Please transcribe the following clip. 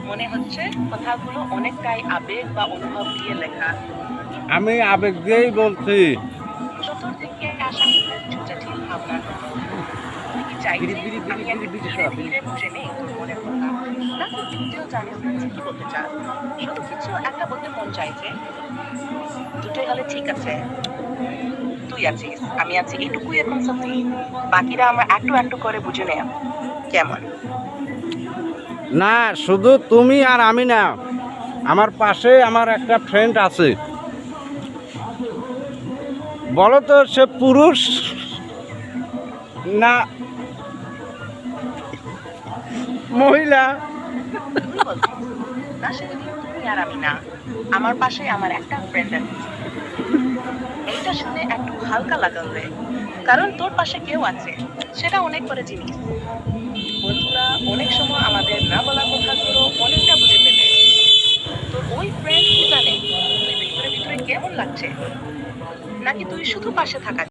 মনে হচ্ছে কথাগুলো অনেকটাই আবেগ বা অনুভব দিয়ে লেখা। আমি আবেগ দিয়েই বলছি। চতুর্দিকে আসা কিছু জটিল ভাবনার মতো। তুই কি চাইছিস আমি একটু ধীরে ধীরে বুঝে নেই তোর মনের কথা, নাকি তুইও জানিস না তুই কি বলতে চাস? শুধু কিছু একটা বলতে মন চাইছে। দুটোই হলে ঠিক আছে। তুই আছিস, আমি আছি, এটুকুই এখন সত্যি। বাকিরা আমরা একটু একটু করে বুঝে নেয়া কেমন? না, শুধু তুমি আর আমি না, আমার পাশে আমার একটা ফ্রেন্ড আছে। বলো তো সে পুরুষ না মহিলা? তুই বলছিস না, সেটা তুমি আর আমি না, আমার পাশে আমার একটা ফ্রেন্ড আছে। এইটা শুনে একটু হালকা লাগলে, কারণ তোর পাশে কেউ আছে, সেটা অনেক বড় জিনিস। বন্ধুরা অনেক সময় আমাদের না বলা কথাগুলো অনেকটা বুঝে ফেলে। তোর ওই ফ্রেন্ড কি জানে তুই ভিতরে ভিতরে কেমন লাগছে, নাকি তুই শুধু পাশে থাকা